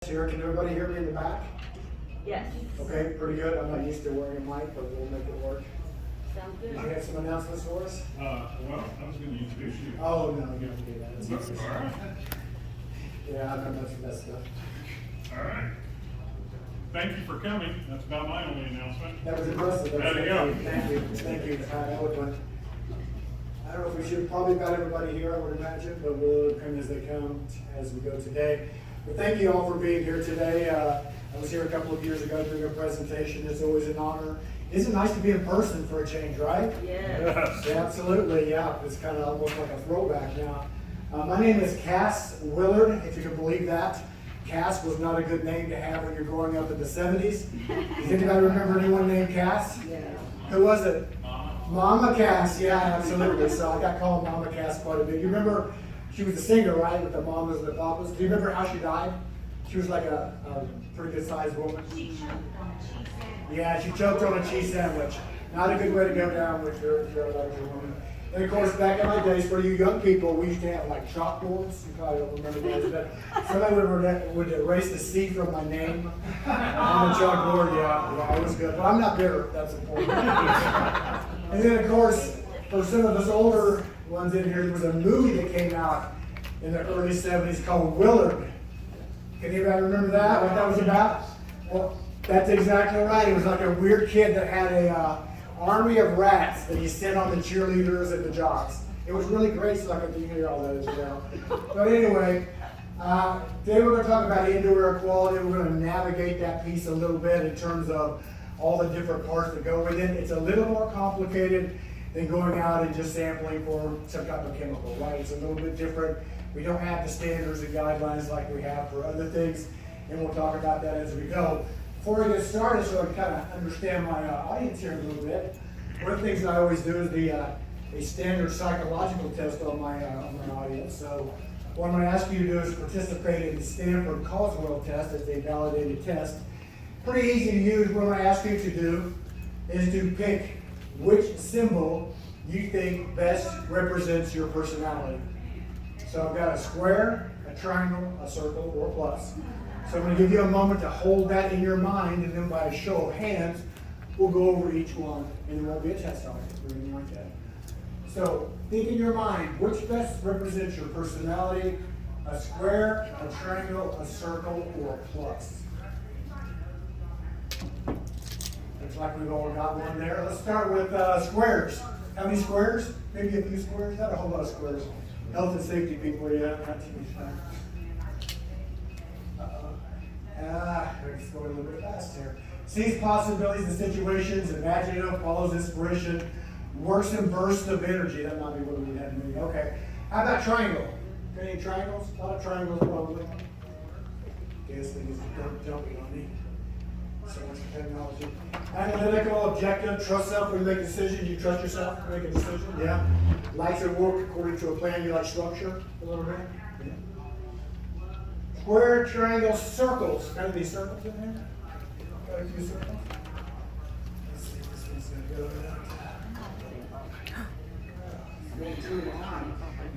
Here, can everybody hear me in the back? Yes. Okay, pretty good. I'm not used to wearing a mic, but we'll make it work. Sounds good. You have some announcements for us? Well, I was going to introduce you. Oh, no, you don't have to do that. It's All easy. right. Yeah, I'm not much for that stuff. All right. Thank you for coming. That's about my only announcement. That was impressive. There you go. Thank you. Thank you. Eloquent. I don't know if we should probably got everybody here, I would imagine, but we'll come as they come as we go today. But thank you all for being here today. I was here a couple of years ago doing a presentation. It's always an honor. Isn't it nice to be in person for a change, right? Yes. Yeah, absolutely, yeah. It's kind of almost like a throwback now. My name is Cass Willard, if you can believe that. Cass was not a good name to have when you're growing up in the 70s. Does anybody remember anyone named Cass? Yeah. Who was it? Mama Cass, yeah, absolutely. So I got called Mama Cass quite a bit. You remember, she was a singer, right, with the mamas and the papas. Do you remember how she died? She was like a pretty good sized woman. Yeah, she choked on a cheese sandwich. Not a good way to go down with your larger woman. And of course, back in my days, for you young people, we used to have like chalkboards. You probably don't remember those, but somebody would erase the C from my name on the chalkboard. Yeah, it was good. But I'm not bitter. That's important. And then, of course, for some of us older ones in here, there was a movie that came out in the early 70s called Willard. Can anybody remember that? What that was about? Well, that's exactly right. It was like a weird kid that had a army of rats that he sent on the cheerleaders and the jocks. It was really great, so I could hear all those, you know. But anyway, today we're going to talk about indoor air quality. We're going to navigate that piece a little bit in terms of all the different parts that go with it. It's a little more complicated than going out and just sampling for some type of chemical, right? It's a little bit different. We don't have the standards and guidelines like we have for other things, and we'll talk about that as we go. Before we get started, so I can kind of understand my audience here a little bit, one of the things I always do is a standard psychological test on my audience. So what I'm going to ask you to do is participate in the Stanford Causewell test. It's a validated test. Pretty easy to use. What I'm going to ask you to do is to pick which symbol you think best represents your personality. So I've got a square, a triangle, a circle, or a plus. So I'm going to give you a moment to hold that in your mind, and then by a show of hands, we'll go over each one, and there won't be a test on it or anything like that. So think in your mind, which best represents your personality, a square, a triangle, a circle, or a plus? Looks like we've all got one there. Let's start with squares. How many squares? Maybe a few squares? Not a whole lot of squares. Health and safety people, yeah, not too much time. We're just going a little bit fast here. Sees possibilities and situations, imaginative, follows inspiration, works in bursts of energy. That might be what we had maybe. Okay. How about triangle? Got any triangles? A lot of triangles probably. Guess things don't jumping on me. So much technology. Analytical, objective, trust self when you make decisions. You trust yourself to make a decision? Yeah. Likes to work according to a plan. You like structure a little bit? Yeah. Square, triangle, circles. Got any circles in there? Got a few circles? Let's see if this one's going to go without.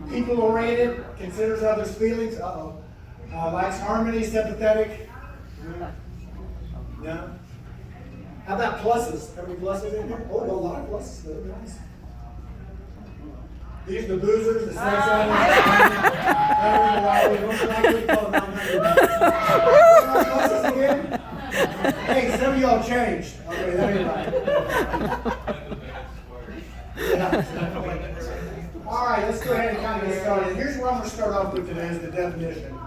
People oriented, considers others' feelings. Likes harmony, sympathetic. No? How about pluses? How many pluses in here? Oh, a lot of pluses. Those are nice. These are the boozers, the sex addicts. Hey, some of y'all changed. Okay, there you go. Yeah. All right, let's go ahead and kind of get started. Here's what I'm going to start off with today is the definition.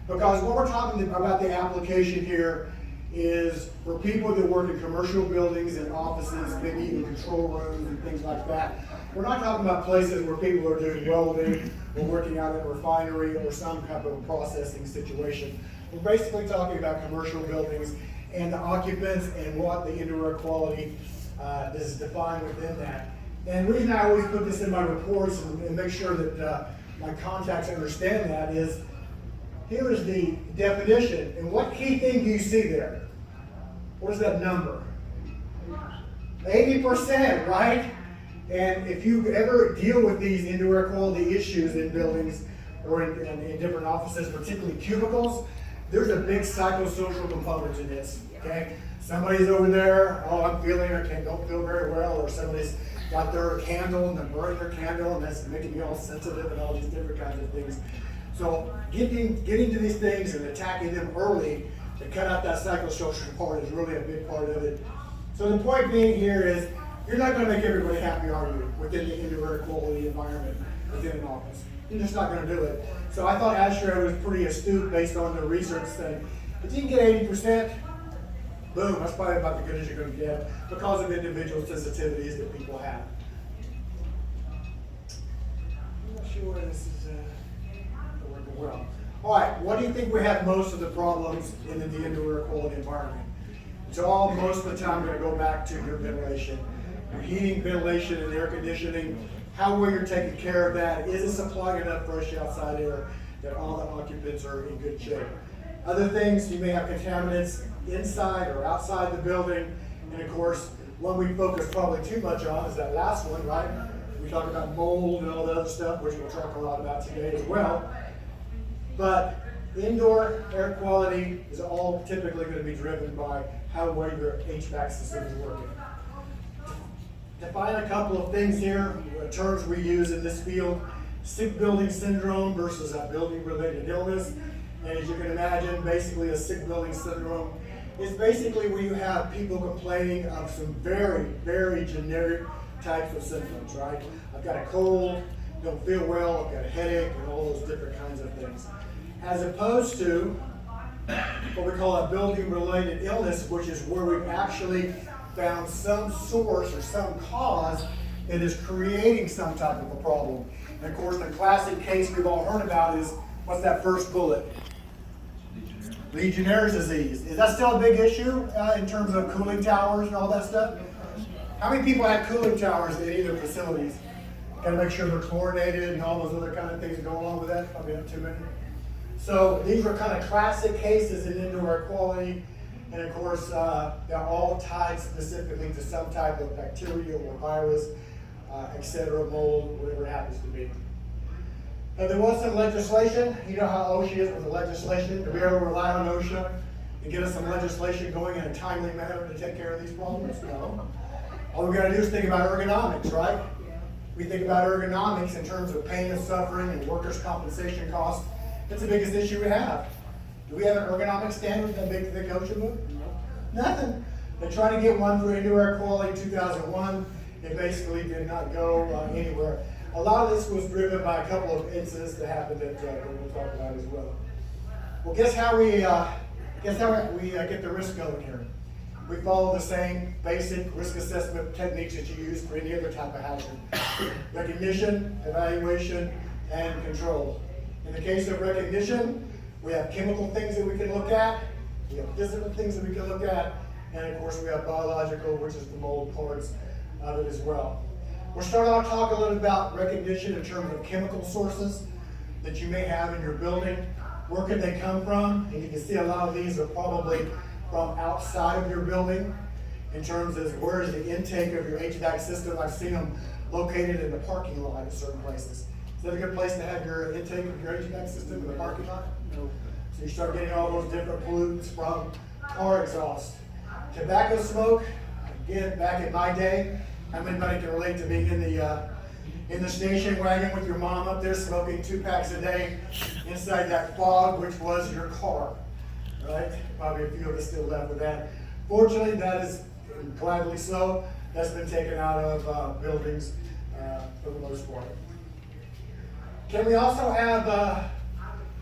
Because what we're talking about the application here is for people that work in commercial buildings and offices, maybe even control rooms and things like that. We're not talking about places where people are doing welding or working out at a refinery or some type of processing situation. We're basically talking about commercial buildings and the occupants and what the indoor air quality is defined within that. And the reason I always put this in my reports and make sure that my contacts understand that is, here is the definition. And what key thing do you see there? What is that number? 80%, right? And if you ever deal with these indoor air quality issues in buildings or in different offices, particularly cubicles, there's a big psychosocial component to this, okay? Somebody's over there, oh, I'm feeling, don't feel very well, or somebody's got their candle and they're burning their candle and that's making me all sensitive and all these different kinds of things. So getting to these things and attacking them early to cut out that psychosocial part is really a big part of it. So the point being here is, you're not going to make everybody happy, are you, within the indoor air quality environment within an office? You're just not going to do it. So I thought ASHRAE was pretty astute based on the research saying, if you can get 80%, boom, that's probably about the good as you're going to get because of individual sensitivities that people have. I'm not sure where this is working well. All right, what do you think we have most of the problems in the indoor air quality environment? It's all most of the time going to go back to your ventilation. Your heating, ventilation, and air conditioning, how well you're taking care of that. Is it supplying enough fresh outside air that all the occupants are in good shape? Other things, you may have contaminants inside or outside the building. And of course, one we focus probably too much on is that last one, right? We talk about mold and all that other stuff, which we'll talk a lot about today as well. But indoor air quality is all typically going to be driven by how well your HVAC system is working. Define a couple of things here, terms we use in this field. Sick building syndrome versus a building-related illness. And as you can imagine, basically a sick building syndrome is basically where you have people complaining of some very, very generic types of symptoms, right? I've got a cold, don't feel well, I've got a headache, and all those different kinds of things. As opposed to what we call a building-related illness, which is where we've actually found some source or some cause that is creating some type of a problem. And of course, the classic case we've all heard about is, what's that first bullet? Legionnaire's disease. Is that still a big issue in terms of cooling towers and all that stuff? How many people have cooling towers in either facilities? Got to make sure they're chlorinated and all those other kind of things that go along with that. Probably not too many. So these are kind of classic cases in indoor air quality. And of course, they're all tied specifically to some type of bacteria or virus, etc., mold, whatever it happens to be. Now, there was some legislation. You know how OSHA is with the legislation. Do we ever rely on OSHA to get us some legislation going in a timely manner to take care of these problems? No. All we got to do is think about ergonomics, right? We think about ergonomics in terms of pain and suffering and workers' compensation costs. That's the biggest issue we have. Do we have an ergonomic standard, that big thick OSHA book? No. Nothing. They tried to get one through indoor air quality in 2001. It basically did not go anywhere. A lot of this was driven by a couple of incidents that happened that we'll talk about as well. Well, guess how we get the risk going here? We follow the same basic risk assessment techniques that you use for any other type of hazard. Recognition, evaluation, and control. In the case of recognition, we have chemical things that we can look at, we have physical things that we can look at, and of course we have biological, which is the mold parts of it as well. We'll start off talking a little about recognition in terms of chemical sources that you may have in your building. Where could they come from? And you can see a lot of these are probably from outside of your building in terms of where is the intake of your HVAC system. I've seen them located in the parking lot at certain places. Is that a good place to have your intake of your HVAC system in the parking lot? No. So you start getting all those different pollutants from car exhaust. Tobacco smoke, again, back in my day, how anybody can relate to being in the station wagon with your mom up there smoking 2 packs a day inside that fog, which was your car, right? Probably a few of us still left with that. Fortunately, that is, gladly so, that's been taken out of buildings for the most part. Can we also have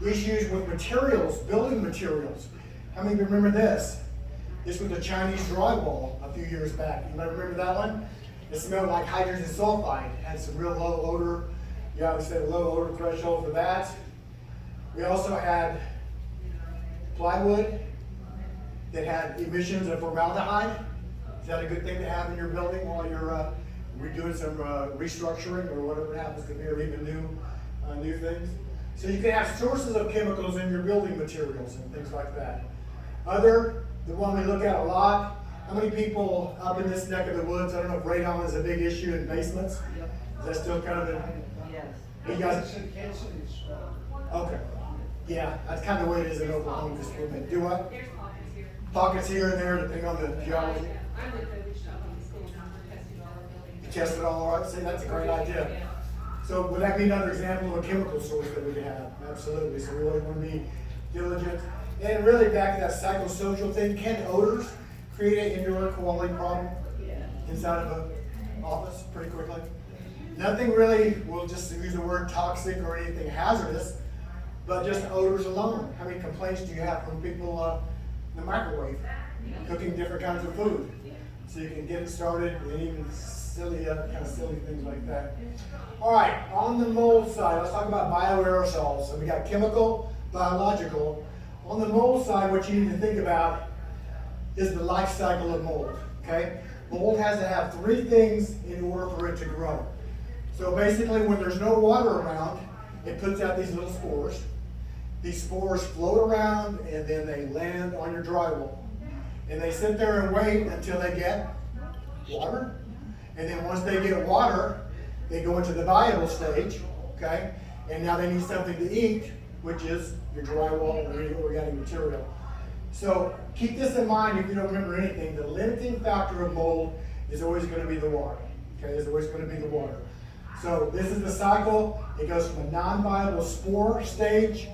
issues with materials, building materials? How many of you remember this? This was the Chinese drywall a few years back. You might remember that one? It smelled like hydrogen sulfide. It had some real low odor. You obviously had a low odor threshold for that. We also had plywood that had emissions of formaldehyde. Is that a good thing to have in your building while you're redoing some restructuring or whatever it happens to be, or even new things? So you can have sources of chemicals in your building materials and things like that. The one we look at a lot, how many people up in this neck of the woods, I don't know if radon is a big issue in basements? Is that still kind of Yes. You guys? Okay. Yeah, that's kind of the way it is in Oklahoma. Just a little bit. Do what? Pockets here and there, depending on the geology. You test it all right. See, that's a great idea. So would that be another example of a chemical source that we could have? Absolutely. So we really want to be diligent. And really back to that psychosocial thing, can odors create an indoor air quality problem inside of an office pretty quickly? Nothing really, we'll just use the word toxic or anything hazardous, but just odors alone. How many complaints do you have from people in the microwave, cooking different kinds of food? So you can get it started, and even silly, kind of silly things like that. All right, on the mold side, let's talk about bioaerosols. So we got chemical, biological. On the mold side, what you need to think about is the life cycle of mold, okay? Mold has to have three things in order for it to grow. So basically, when there's no water around, it puts out these little spores. These spores float around, and then they land on your drywall. And they sit there and wait until they get water. And then once they get water, they go into the viable stage, okay? And now they need something to eat, which is your drywall or your organic material. So keep this in mind if you don't remember anything. The limiting factor of mold is always going to be the water. Okay, it's always going to be the water. So this is the cycle. It goes from a non-viable spore stage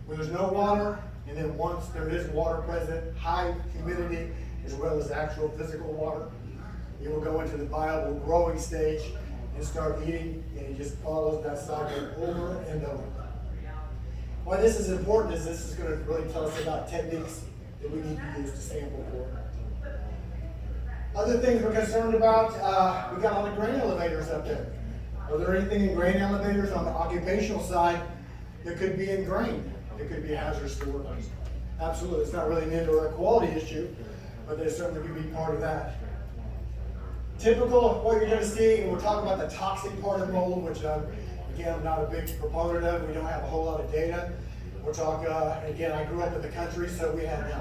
where there's no water, and then once there is water present, high humidity as well as actual physical water, it will go into the viable growing stage and start eating, and it just follows that cycle over and over. Why this is important is this is going to really tell us about techniques that we need to use to sample for. Other things we're concerned about, we got all the grain elevators up there. Are there anything in grain elevators on the occupational side that could be in grain? It could be hazardous to workers. Absolutely, it's not really an indoor air quality issue, but they certainly could be part of that. Typical of what you're going to see, and we'll talk about the toxic part of mold, which again, I'm not a big proponent of. We don't have a whole lot of data. We'll talk, again, I grew up in the country, so we had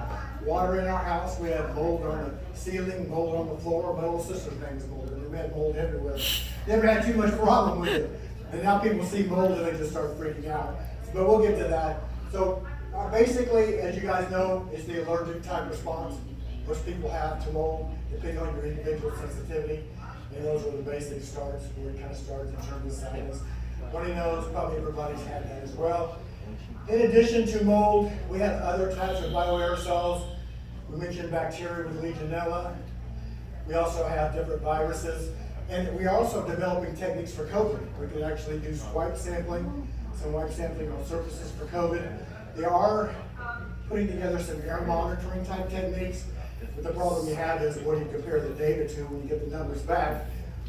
water in our house. We had mold on the ceiling, mold on the floor. My little sister's name was mold, and we had mold everywhere. Never had too much problem with it. And now people see mold and they just start freaking out. But we'll get to that. So basically, as you guys know, it's the allergic type response most people have to mold, depending on your individual sensitivity. And those are the basic starts, where it kind of starts in terms of sinus. Runny nose, probably everybody's had that as well. In addition to mold, we have other types of bioaerosols. We mentioned bacteria with Legionella. We also have different viruses. And we are also developing techniques for COVID. We can actually do wipe sampling, some wipe sampling on surfaces for COVID. They are putting together some air monitoring type techniques. But the problem you have is what do you compare the data to when you get the numbers back?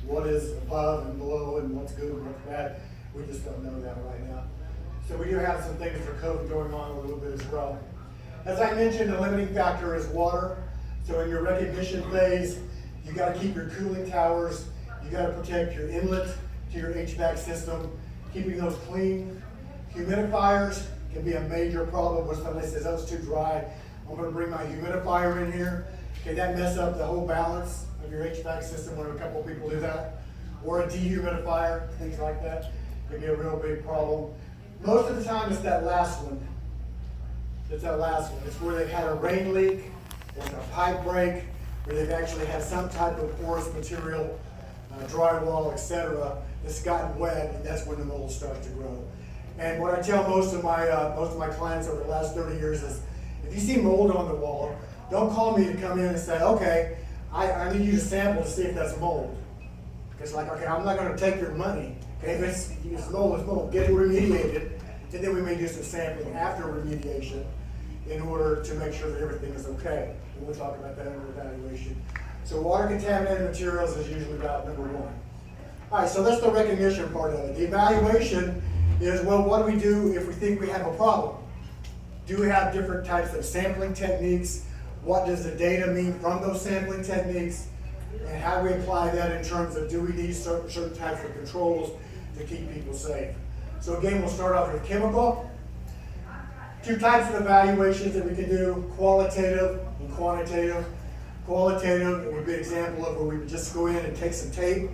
What is above and below and what's good and what's bad? We just don't know that right now. So we do have some things for COVID going on a little bit as well. As I mentioned, the limiting factor is water. So in your recognition phase, you got to keep your cooling towers. You got to protect your inlet to your HVAC system, keeping those clean. Humidifiers can be a major problem when somebody says, oh, it's too dry. I'm going to bring my humidifier in here. Can that mess up the whole balance of your HVAC system when a couple of people do that? Or a dehumidifier, things like that, can be a real big problem. Most of the time it's that last one. It's that last one. It's where they've had a rain leak, or a pipe break, where they've actually had some type of porous material, drywall, etc., that's gotten wet, and that's when the mold starts to grow. And what I tell most of my clients over the last 30 years is, if you see mold on the wall, don't call me to come in and say, okay, I need you to sample to see if that's mold. It's like, okay, I'm not going to take your money. Okay, if it's mold, get it remediated, and then we may do some sampling after remediation in order to make sure that everything is okay. And we'll talk about that in the evaluation. So water contaminated materials is usually about number one. All right, so that's the recognition part of it. The evaluation is, well, what do we do if we think we have a problem? Do we have different types of sampling techniques? What does the data mean from those sampling techniques? And how do we apply that in terms of, do we need certain types of controls to keep people safe? So again, we'll start off with chemical. Two types of evaluations that we can do, qualitative and quantitative. Qualitative would be an example of where we would just go in and take some tape,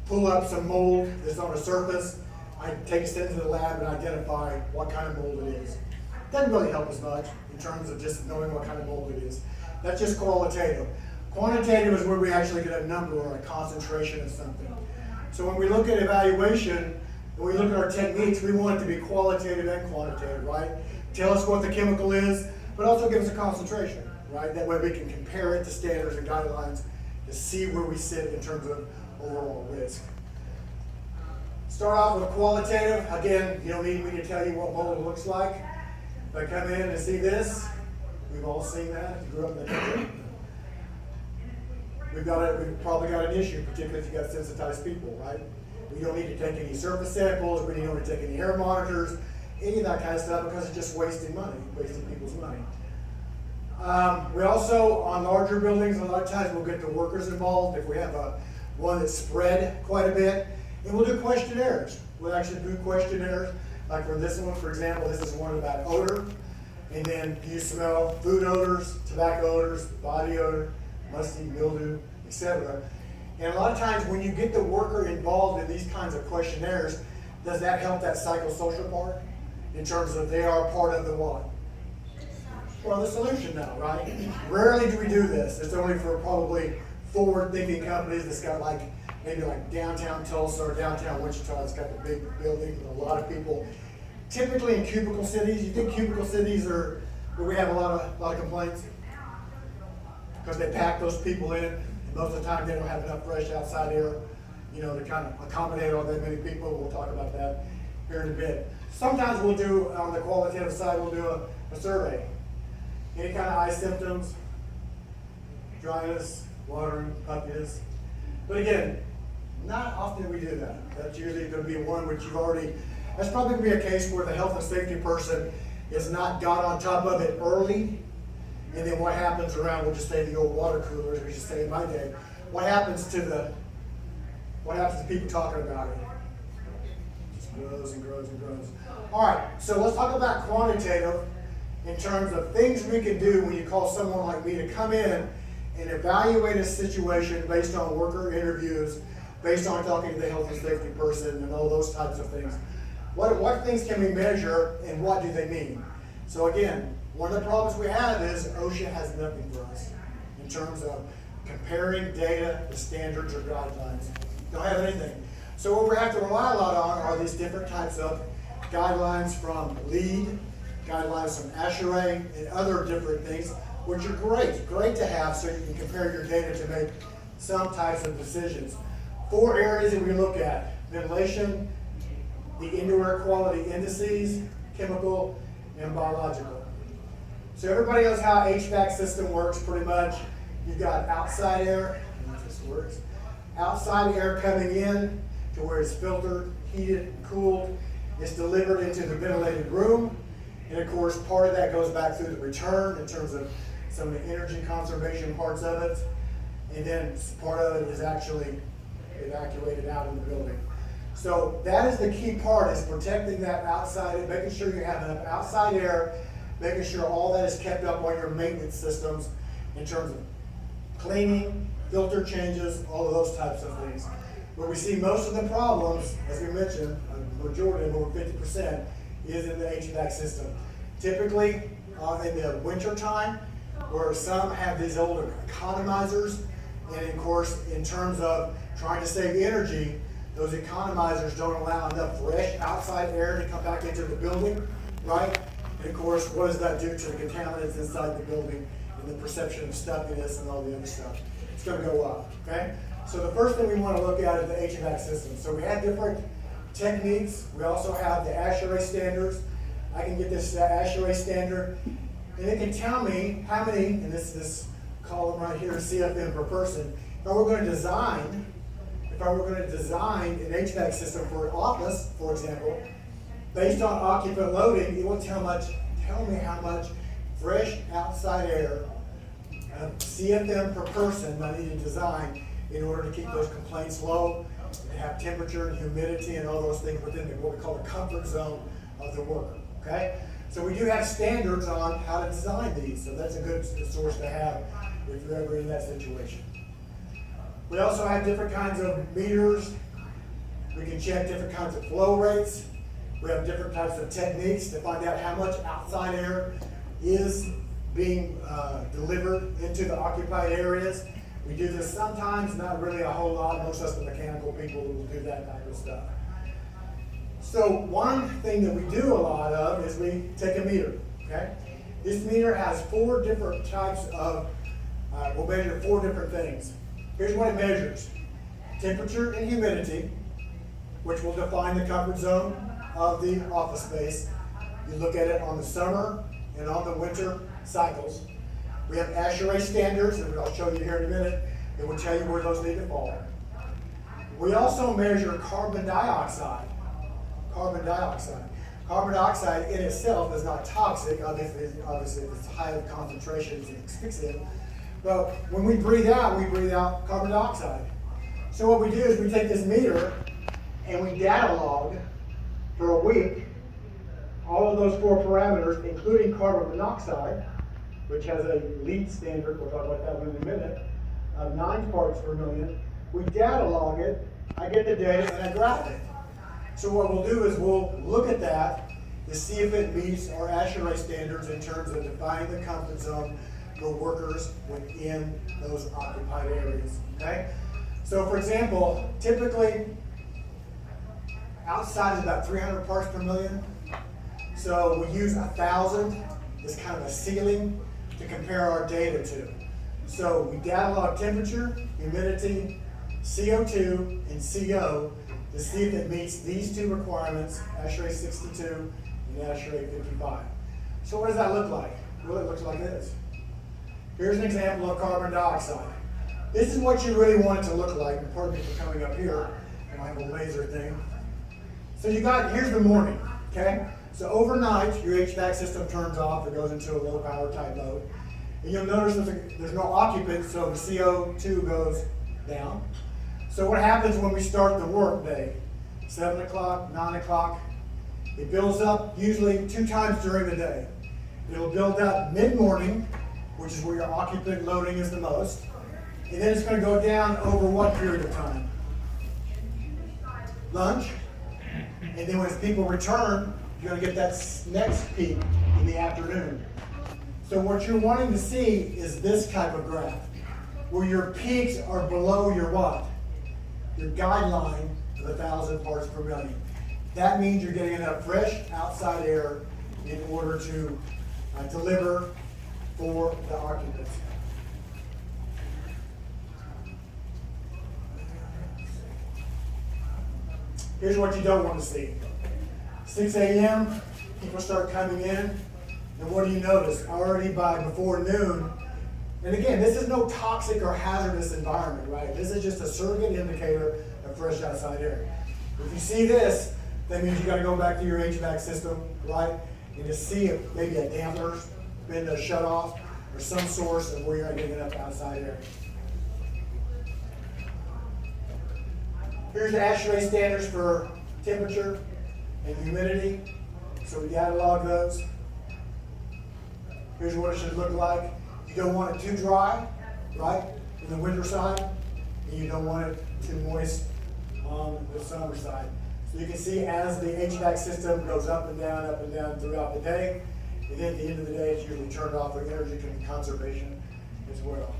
pull up some mold that's on a surface, I take it into the lab and identify what kind of mold it is. Doesn't really help as much in terms of just knowing what kind of mold it is. That's just qualitative. Quantitative is where we actually get a number or a concentration of something. So when we look at evaluation, when we look at our techniques, we want it to be qualitative and quantitative, right? Tell us what the chemical is, but also give us a concentration, right? That way we can compare it to standards and guidelines to see where we sit in terms of overall risk. Start off with qualitative. Again, you don't need me to tell you what mold looks like. If I come in and see this, we've all seen that if you grew up in the country. We've probably got an issue, particularly if you've got sensitized people, right? We don't need to take any surface samples, we don't need to take any air monitors, any of that kind of stuff, because it's just wasting money, wasting people's money. We also, on larger buildings, a lot of times we'll get the workers involved if we have one that's spread quite a bit, and we'll do questionnaires. We'll actually do questionnaires, like for this one, for example, this is one about odor, and then do you smell food odors, tobacco odors, body odor, musty, mildew, etc. And a lot of times when you get the worker involved in these kinds of questionnaires, does that help that psychosocial part? In terms of they are part of the what? Well, the solution now, right? Rarely do we do this. It's only for probably forward-thinking companies that's got like, maybe like downtown Tulsa or downtown Wichita. It's got the big buildings with a lot of people. Typically in cubicle cities, you think cubicle cities are where we have a lot of complaints? Because they pack those people in, and most of the time they don't have enough fresh outside air, you know, to kind of accommodate all that many people. We'll talk about that here in a bit. Sometimes we'll do, on the qualitative side, we'll do a survey. Any kind of eye symptoms, dryness, watering, puffiness. But again, not often we do that. That's usually going to be one which you've already, that's probably going to be a case where the health and safety person is not got on top of it early. And then what happens around, we'll just say the old water coolers, we used to say in my day, what happens to people talking about it? It just grows and grows and grows. All right, so let's talk about quantitative in terms of things we can do when you call someone like me to come in and evaluate a situation based on worker interviews, based on talking to the health and safety person and all those types of things. What things can we measure and what do they mean? So again, one of the problems we have is OSHA has nothing for us in terms of comparing data to standards or guidelines. Don't have anything. So what we have to rely a lot on are these different types of guidelines from LEED, guidelines from ASHRAE, and other different things, which are great to have so you can compare your data to make some types of decisions. 4 areas that we look at: ventilation, the indoor air quality indices, chemical, and biological. So everybody knows how HVAC system works pretty much. You've got outside air, I don't know if this works, outside air coming in to where it's filtered, heated, cooled. It's delivered into the ventilated room. And of course, part of that goes back through the return in terms of some of the energy conservation parts of it. And then part of it is actually evacuated out in the building. So that is the key part, is protecting that outside, making sure you have enough outside air, making sure all that is kept up on your maintenance systems in terms of cleaning, filter changes, all of those types of things. Where we see most of the problems, as we mentioned, a majority of over 50%, is in the HVAC system. Typically, in the winter time, where some have these older economizers, and of course, in terms of trying to save energy, those economizers don't allow enough fresh outside air to come back into the building, right? And of course, what does that do to the contaminants inside the building and the perception of stuffiness and all the other stuff? It's going to go up, okay? So the first thing we want to look at is the HVAC system. So we have different techniques. We also have the ASHRAE standards. I can get this ASHRAE standard, and it can tell me how many, and this column right here, CFM per person. If I were going to design an HVAC system for an office, for example, based on occupant loading, it will tell me how much fresh outside air, CFM per person, I need to design in order to keep those complaints low, and have temperature and humidity and all those things within what we call the comfort zone of the worker, okay? So we do have standards on how to design these, so that's a good source to have if you're ever in that situation. We also have different kinds of meters. We can check different kinds of flow rates. We have different types of techniques to find out how much outside air is being delivered into the occupied areas. We do this sometimes, not really a whole lot. Most of us are mechanical people who will do that type of stuff. So one thing that we do a lot of is we take a meter, okay? This meter has 4 different types of, we'll measure 4 different things. Here's what it measures. Temperature and humidity, which will define the comfort zone of the office space. You look at it on the summer and on the winter cycles. We have ASHRAE standards, and I'll show you here in a minute, that will tell you where those need to fall. We also measure carbon dioxide. Carbon dioxide. Carbon dioxide in itself is not toxic, obviously it's high concentrations and asphyxiant. But when we breathe out carbon dioxide. So what we do is we take this meter and we data log for a week all of those 4 parameters, including carbon monoxide, which has a LEED standard, we'll talk about that in a minute, of 9 parts per million. We data log it, I get the data, and I graph it. So what we'll do is we'll look at that to see if it meets our ASHRAE standards in terms of defining the comfort zone for workers within those occupied areas, okay? So for example, typically, outside is about 300 parts per million. So we use 1,000 as kind of a ceiling to compare our data to. So we data log temperature, humidity, CO2, and CO to see if it meets these 2 requirements, ASHRAE 62 and ASHRAE 55. So what does that look like? Well, it looks like this. Here's an example of carbon dioxide. This is what you really want it to look like. And pardon me for coming up here, and I have a laser thing. So here's the morning, okay? So overnight, your HVAC system turns off, it goes into a low power type mode. And you'll notice there's no occupant, so the CO2 goes down. So what happens when we start the work day? 7 o'clock, 9 o'clock, it builds up usually 2 times during the day. It'll build up mid-morning, which is where your occupant loading is the most. And then it's going to go down over what period of time? Lunch. And then when people return, you're going to get that next peak in the afternoon. So what you're wanting to see is this type of graph, where your peaks are below your what? Your guideline of 1,000 parts per million. That means you're getting enough fresh outside air in order to deliver for the occupants. Here's what you don't want to see. 6 a.m., people start coming in, and what do you notice? Already by before noon, and again, this is no toxic or hazardous environment, right? This is just a surrogate indicator of fresh outside air. If you see this, that means you got to go back to your HVAC system, right? And to see if maybe a dampener's been shut off or some source of where you're not getting enough outside air. Here's the ASHRAE standards for temperature and humidity. So we data log those. Here's what it should look like. You don't want it too dry, right, in the winter side, and you don't want it too moist on the summer side. So you can see as the HVAC system goes up and down throughout the day, and then at the end of the day, it's usually turned off for energy conservation as well.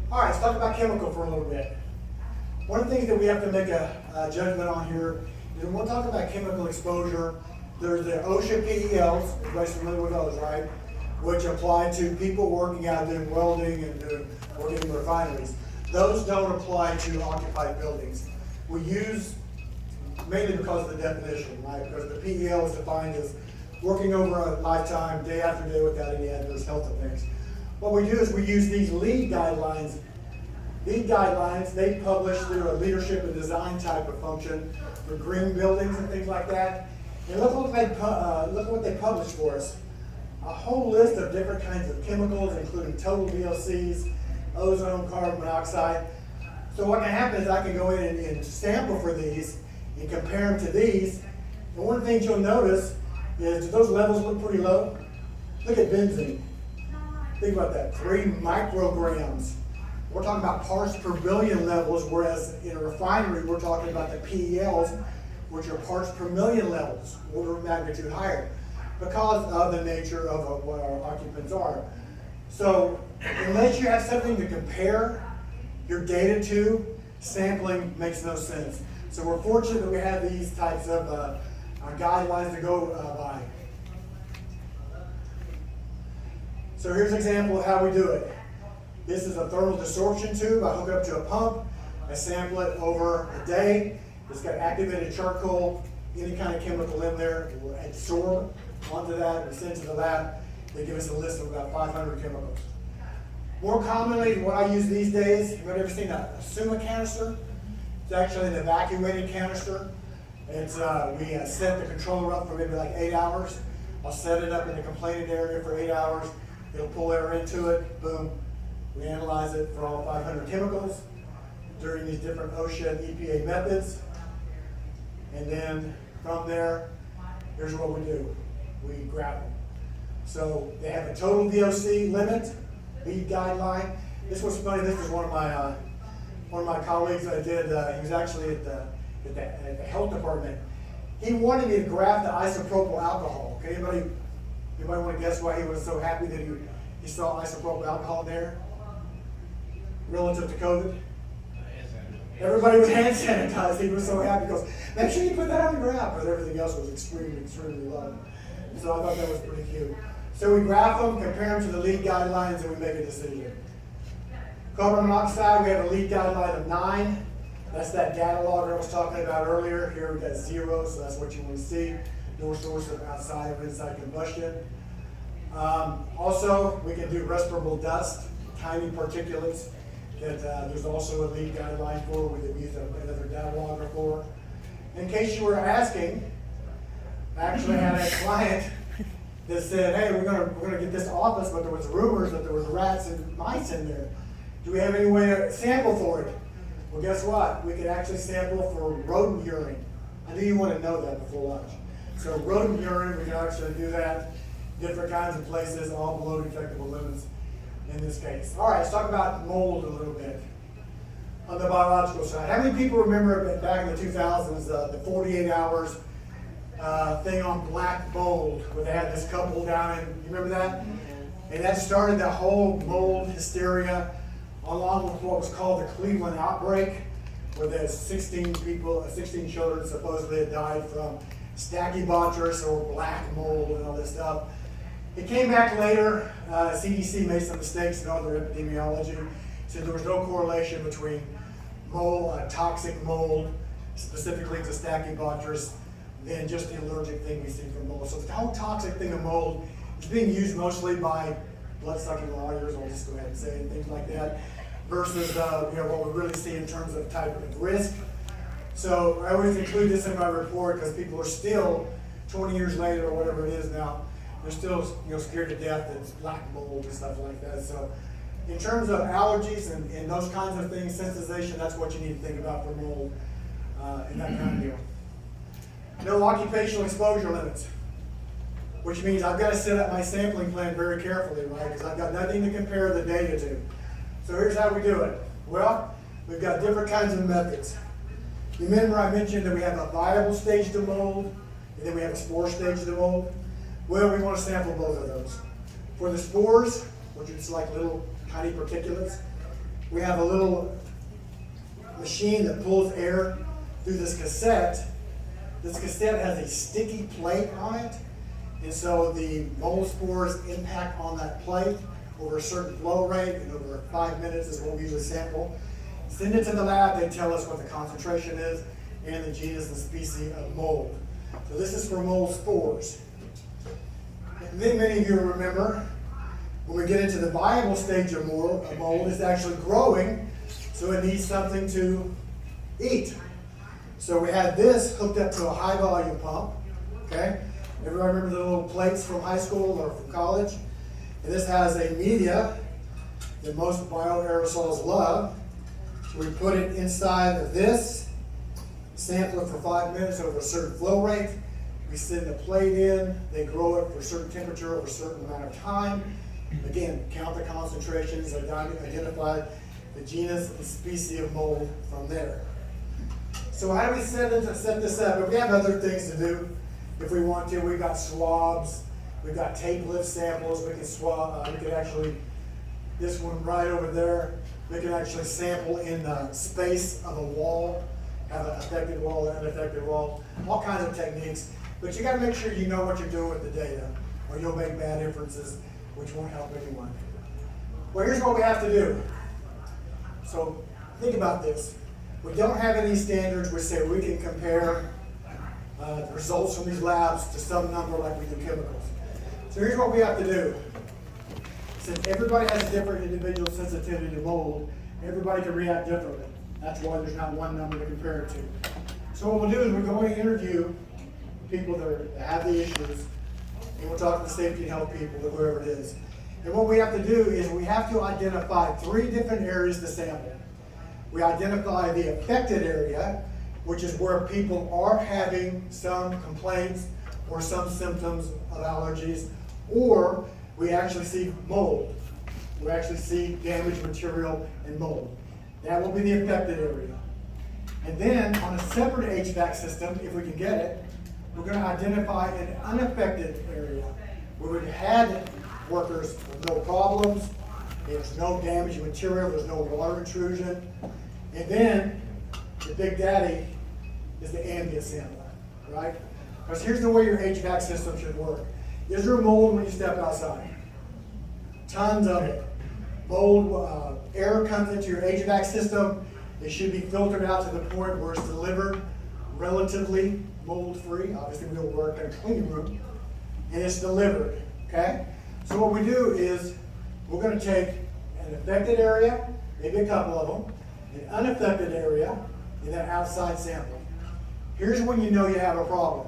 All right, let's talk about chemical for a little bit. One of the things that we have to make a judgment on here is when we're talking about chemical exposure, there's the OSHA PELs, everybody's familiar with those, right? Which apply to people working out doing welding and working in refineries. Those don't apply to occupied buildings. We use, mainly because of the definition, right? Because the PEL is defined as working over a lifetime, day after day without any adverse health effects. What we do is we use these LEED guidelines. LEED guidelines, they publish through a leadership and design type of function for green buildings and things like that. And look what they published for us. A whole list of different kinds of chemicals, including total VOCs, ozone, carbon monoxide. So what can happen is I can go in and sample for these and compare them to these. And one of the things you'll notice is, do those levels look pretty low? Look at benzene. Think about that, 3 micrograms. we're talking about parts per billion levels, whereas in a refinery, we're talking about the PELs, which are parts per million levels, order of magnitude higher, because of the nature of what our occupants are. So unless you have something to compare your data to, sampling makes no sense. So we're fortunate that we have these types of guidelines to go by. So here's an example of how we do it. This is a thermal desorption tube. I hook it up to a pump. I sample it over a day. It's got activated charcoal, any kind of chemical in there. It will absorb onto that. We send it to the lab. They give us a list of about 500 chemicals. More commonly, what I use these days, have you ever seen a Suma canister? It's actually an evacuated canister. It's, we set the controller up for maybe like 8 hours. I'll set it up in the complaining area for 8 hours. It'll pull air into it, boom. We analyze it for all 500 chemicals during these different OSHA and EPA methods. And then from there, here's what we do. We grab them. So they have a total VOC limit, lead guideline. This was funny. This was one of my colleagues I did. He was actually at the health department. He wanted me to graph the isopropyl alcohol. Okay, anybody want to guess why he was so happy that he saw isopropyl alcohol there relative to COVID? Everybody was hand sanitized. He was so happy because make sure you put that on the graph, because everything else was extremely low. So I thought that was pretty cute. So we graph them, compare them to the lead guidelines, and we make a decision. Carbon monoxide, we have a lead guideline of 9. That's that data logger I was talking about earlier. Here we got 0, so that's what you want to see. No source of outside or inside combustion. Also, we can do respirable dust, tiny particulates that there's also a lead guideline for. We can use another data logger for. In case you were asking, I actually had a client that said, hey, we're gonna get this office, but there was rumors that there was rats and mice in there. Do we have any way to sample for it? Well, guess what? We could actually sample for rodent urine. I knew you want to know that before lunch. So rodent urine, we can actually do that. Different kinds of places, all below detectable limits in this case. All right, let's talk about mold a little bit on the biological side. How many people remember back in the 2000s, the 48 hours thing on black mold, where they had this couple down in, you remember that? And that started the whole mold hysteria, along with what was called the Cleveland outbreak, where there's 16 children supposedly had died from Stachybotrys or black mold and all this stuff. It came back later. CDC made some mistakes in all their epidemiology, said there was no correlation between mold, toxic mold, specifically to Stachybotrys, than just the allergic thing we see from mold. So the whole toxic thing of mold is being used mostly by blood-sucking lawyers, I'll just go ahead and say it, things like that, versus what we really see in terms of type of risk. So I always include this in my report because people are still, 20 years later or whatever it is now, they're still scared to death that it's black mold and stuff like that. So in terms of allergies and those kinds of things, sensitization, that's what you need to think about for mold and that kind of deal. No occupational exposure limits, which means I've got to set up my sampling plan very carefully, right? Because I've got nothing to compare the data to. So here's how we do it. Well, we've got different kinds of methods. Remember I mentioned that we have a viable stage to mold, and then we have a spore stage to mold. Well, we want to sample both of those. For the spores, which is like little tiny particulates, we have a little machine that pulls air through this cassette. This cassette has a sticky plate on it, and so the mold spores impact on that plate over a certain flow rate, and over 5 minutes is what we usually sample. Send it to the lab, they tell us what the concentration is and the genus and species of mold. So this is for mold spores. And then many of you remember, when we get into the viable stage of mold, it's actually growing, so it needs something to eat. So we had this hooked up to a high volume pump, okay? Everybody remember the little plates from high school or from college? And this has a media that most bioaerosols love. So we put it inside of this, sample it for 5 minutes over a certain flow rate. We send the plate in, they grow it for a certain temperature over a certain amount of time. Again, count the concentrations, identify the genus and species of mold from there. So how do we set this up? If we have other things to do, if we want to, we've got swabs, we've got tape lift samples, we can swab, we can actually, this one right over there, we can actually sample in the space of a wall, have an affected wall, an unaffected wall, all kinds of techniques. But you gotta make sure you know what you're doing with the data, or you'll make bad inferences, which won't help anyone. Well, here's what we have to do. So think about this. We don't have any standards which say we can compare the results from these labs to some number like we do chemicals. So here's what we have to do. Since everybody has a different individual sensitivity to mold, everybody can react differently. That's why there's not one number to compare it to. So what we'll do is we're going to interview people that have the issues, and we'll talk to the safety and health people, or whoever it is. And what we have to do is we have to identify 3 different areas to sample. We identify the affected area, which is where people are having some complaints or some symptoms of allergies, or we actually see mold. We actually see damaged material and mold. That will be the affected area. And then on a separate HVAC system, if we can get it, we're going to identify an unaffected area where we had workers with no problems, there's no damaged material, there's no water intrusion. And then the big daddy is the ambient sample, right? Because here's the way your HVAC system should work. Is there mold when you step outside? Tons of it. Mold, air comes into your HVAC system. It should be filtered out to the point where it's delivered relatively mold-free. Obviously, we don't work in a clean room. And it's delivered, okay? So what we do is we're going to take an affected area, maybe a couple of them, an unaffected area, and then outside sample. Here's when you know you have a problem.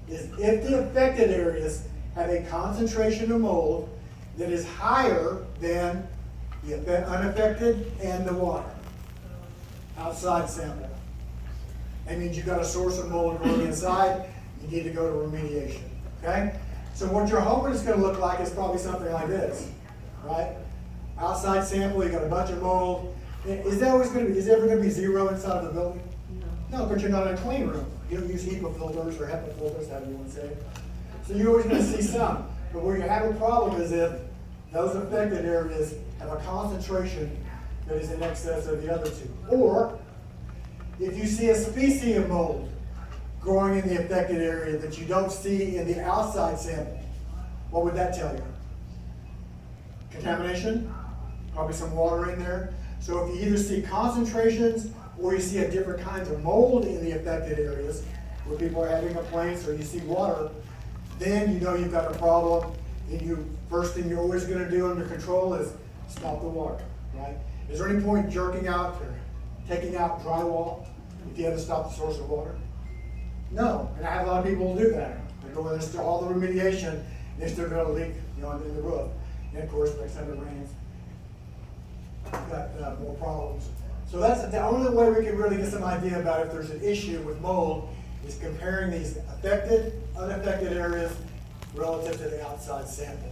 Is if the affected areas have a concentration of mold that is higher than the unaffected and the water. Outside sample. That means you've got a source of mold growing inside, you need to go to remediation, okay? So what you're hoping it's gonna look like is probably something like this, right? Outside sample, you got a bunch of mold. Is there ever gonna be zero inside of the building? No, but you're not in a clean room. You don't use HEPA filters or HEPA filters, however you want to say it. So you're always going to see some. But where you have a problem is if those affected areas have a concentration that is in excess of the other 2. Or if you see a species of mold growing in the affected area that you don't see in the outside sample, what would that tell you? Contamination? Probably some water in there. So if you either see concentrations or you see a different kinds of mold in the affected areas where people are having complaints, or you see water, then you know you've got a problem. And first thing you're always going to do under control is stop the water, right? Is there any point jerking out or taking out drywall if you have to stop the source of water? No, and I have a lot of people who do that. They go in and all the remediation, and they're still going to leak, in the roof. And of course, next time it rains, you've got more problems. So that's the only way we can really get some idea about if there's an issue with mold is comparing these affected, unaffected areas relative to the outside sample.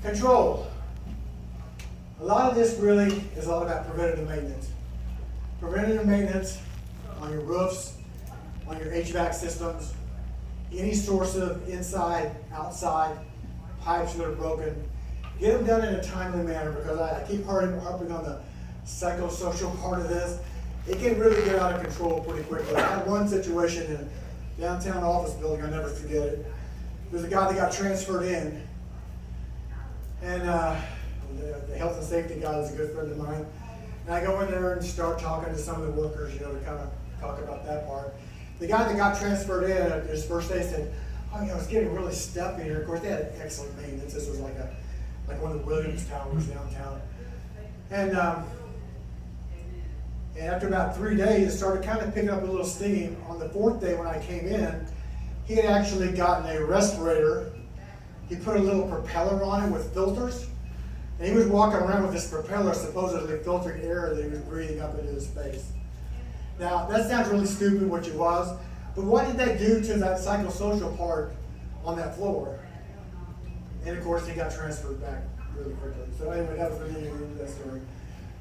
Control. A lot of this really is all about preventative maintenance. Preventative maintenance on your roofs, on your HVAC systems, any source of inside, outside, pipes that are broken. Get them done in a timely manner, because I keep harping on the psychosocial part of this. It can really get out of control pretty quickly. I had one situation in a downtown office building, I'll never forget it. There's a guy that got transferred in, and the health and safety guy is a good friend of mine. And I go in there and start talking to some of the workers, to kind of talk about that part. The guy that got transferred in, his first day said, oh, it's getting really stuffy here. Of course, they had excellent maintenance. This was like one of the Williams Towers downtown. And after about 3 days, it started kind of picking up a little steam. On the 4th day when I came in, he had actually gotten a respirator. He put a little propeller on it with filters. And he was walking around with this propeller supposedly filtering air that he was breathing up into his face. Now, that sounds really stupid, which it was, but what did that do to that psychosocial part on that floor? And of course, he got transferred back really quickly. So anyway, that was the beginning of that story.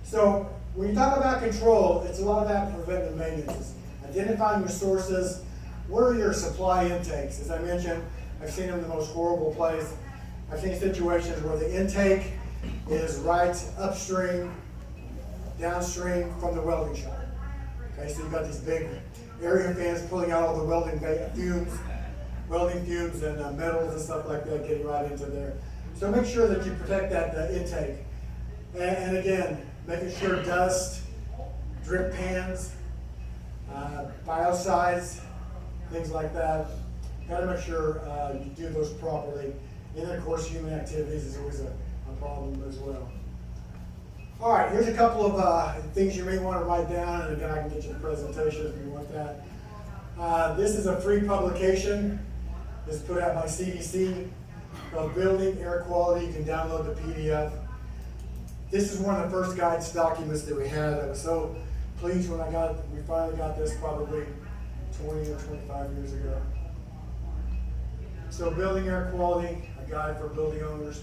So when you talk about control, it's a lot about preventive maintenance. Identifying your sources. Where are your supply intakes? As I mentioned, I've seen them in the most horrible place. I've seen situations where the intake is right upstream, downstream from the welding shop. Okay, so you've got these big area fans pulling out all the welding fumes and metals and stuff like that getting right into there. So make sure that you protect that intake. And again, making sure dust, drip pans, biocides, things like that. Got to make sure you do those properly. And then of course human activities is always a problem as well. All right, here's a couple of things you may want to write down, and again I can get you the presentation if you want that. This is a free publication. This is put out by CDC called Building Air Quality. You can download the PDF. This is one of the first guidance documents that we had. I was so pleased when we finally got this probably 20 or 25 years ago. So Building Air Quality, a guide for building owners.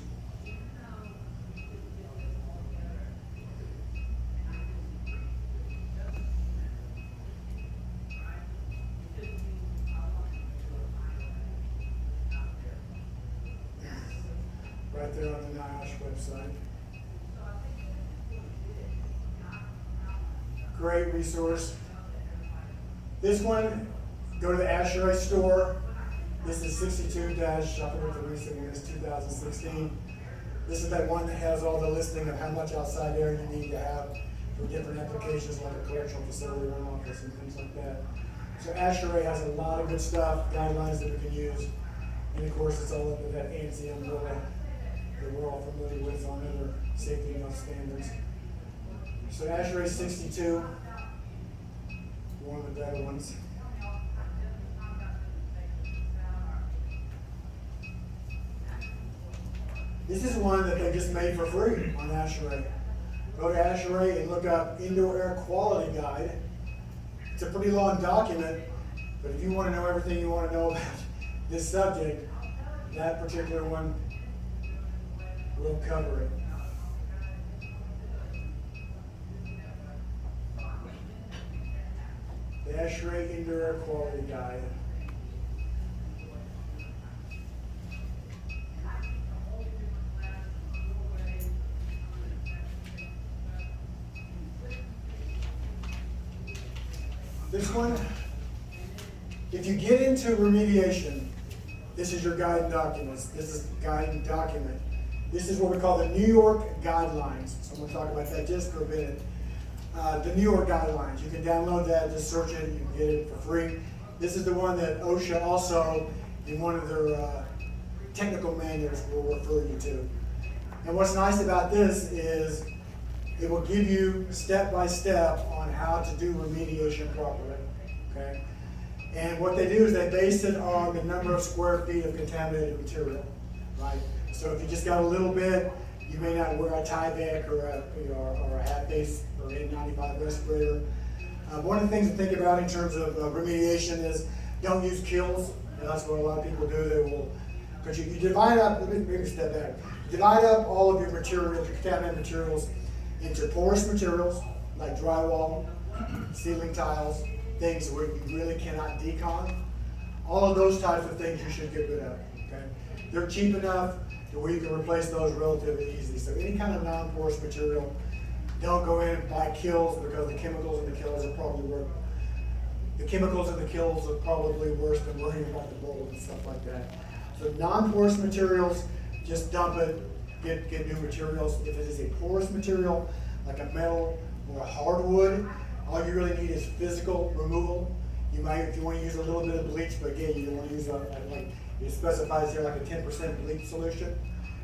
Right there on the NIOSH website. Great resource. This one, go to the ASHRAE store. This is 62 I think the recent one is 2016. This is that one that has all the listing of how much outside air you need to have for different applications like a correctional facility or an office and things like that. So ASHRAE has a lot of good stuff, guidelines that we can use. And of course it's all under that ANSI umbrella that we're all familiar with on other safety and health standards. So ASHRAE 62, one of the better ones. This is one that they just made for free on ASHRAE. Go to ASHRAE and look up Indoor Air Quality Guide. It's a pretty long document, but if you want to know everything you want to know about this subject, that particular one will cover it. The ASHRAE Indoor Air Quality Guide. This one, if you get into remediation, this is your guiding documents. This is the guiding document. This is what we call the New York Guidelines. So I'm going to talk about that just for a minute. The New York Guidelines. You can download that, just search it, you can get it for free. This is the one that OSHA also, in one of their technical manuals, will refer you to. And what's nice about this is it will give you step by step on how to do remediation properly. Okay? And what they do is they base it on the number of square feet of contaminated material. Right? So if you just got a little bit, you may not wear a Tyvek or a hat base or N95 respirator. One of the things to think about in terms of remediation is don't use kills. That's what a lot of people do. They will, because you divide up. Let me step back. Divide up all of your materials, your contaminated materials, into porous materials like drywall, ceiling tiles, things where you really cannot decon. All of those types of things you should get rid of. Okay, they're cheap enough to where you can replace those relatively easily. So any kind of non-porous material, don't go in and buy kills because the chemicals in the kills are probably worse. The chemicals in the kills are probably worse than worrying about the mold and stuff like that. So non-porous materials, just dump it. Get new materials. If it is a porous material, like a metal or a hardwood, all you really need is physical removal. You might, if you want to use a little bit of bleach, but again, you don't want to use like it specifies here like a 10% bleach solution,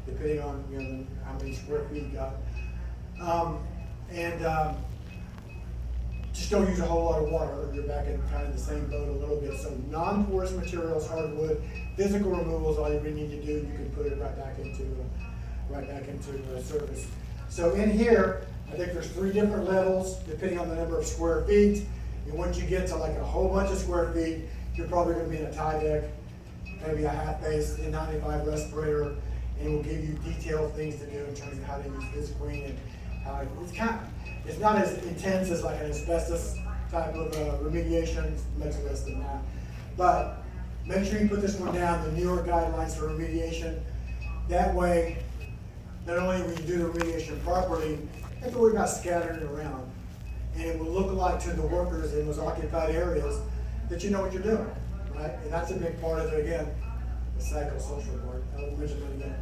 depending on how many square feet you got. Just don't use a whole lot of water, or you're back in kind of the same boat a little bit. So non-porous materials, hardwood, physical removal is all you really need to do. You can put it right back into service. So in here, I think there's 3 different levels depending on the number of square feet. And once you get to like a whole bunch of square feet, you're probably going to be in a Tyvek, maybe a half-base N95 respirator, and it will give you detailed things to do in terms of how to use visqueen and how it's kind of, It's not as intense as like an asbestos type of remediation, much less than that. But make sure you put this one down, the New York guidelines for remediation. That way, not only will you do the remediation properly, you don't have to worry about scattering around. And it will look like to the workers in those occupied areas that you know what you're doing, right? And that's a big part of it, again, the psychosocial part. I will mention that again.